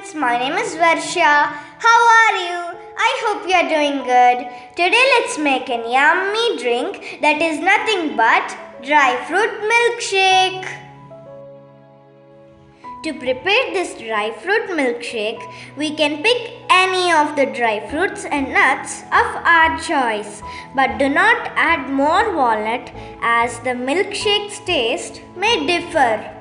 friends, my name is Varsha. How are you? I hope you are doing good. Today let's make a yummy drink that is nothing but dry fruit milkshake. To prepare this dry fruit milkshake, we can pick any of the dry fruits and nuts of our choice. But do not add more walnut as the milkshake's taste may differ.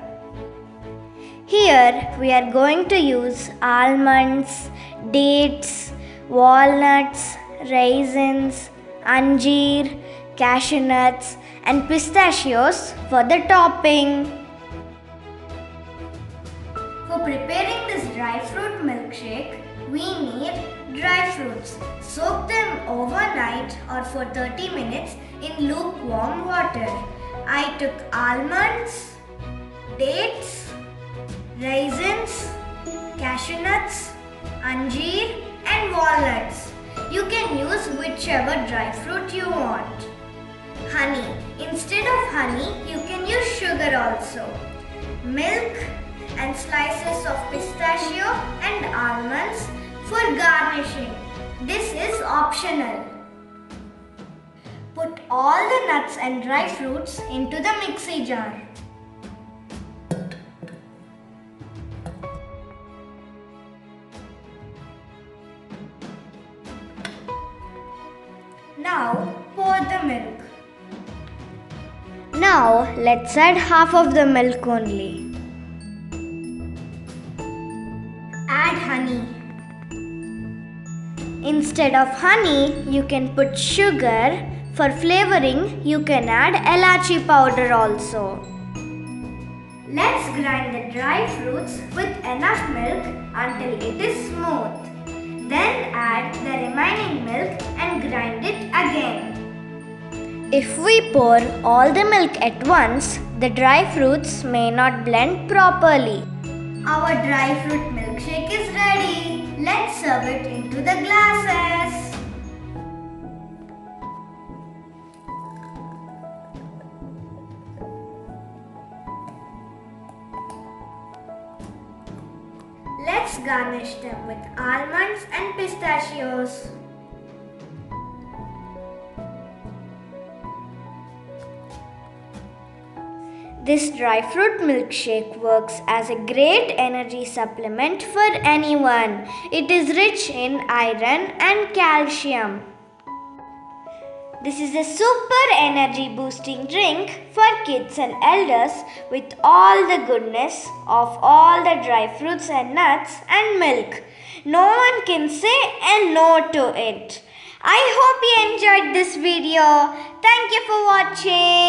Here we are going to use almonds, dates, walnuts, raisins, anjeer, cashew nuts and pistachios for the topping. For preparing this dry fruit milkshake, we need dry fruits. Soak them overnight or for 30 minutes in lukewarm water. I took almonds, dates, raisins, cashew nuts, anjeer and walnuts. You can use whichever dry fruit you want. Honey. Instead of honey, you can use sugar also. Milk and slices of pistachio and almonds for garnishing. This is optional. Put all the nuts and dry fruits into the mixie jar. Now pour the milk. Now let's add half of the milk only. Add honey. Instead of honey, you can put sugar. For flavoring, you can add elachi powder also. Let's grind the dry fruits with enough milk until it is smooth. Then add the remaining milk and grind it again. If we pour all the milk at once, the dry fruits may not blend properly. Our dry fruit milkshake is ready. Let's serve it into the glasses. Let's garnish them with almonds and pistachios. This dry fruit milkshake works as a great energy supplement for anyone. It is rich in iron and calcium. This is a super energy boosting drink for kids and elders with all the goodness of all the dry fruits and nuts and milk. No one can say a no to it. I hope you enjoyed this video. Thank you for watching.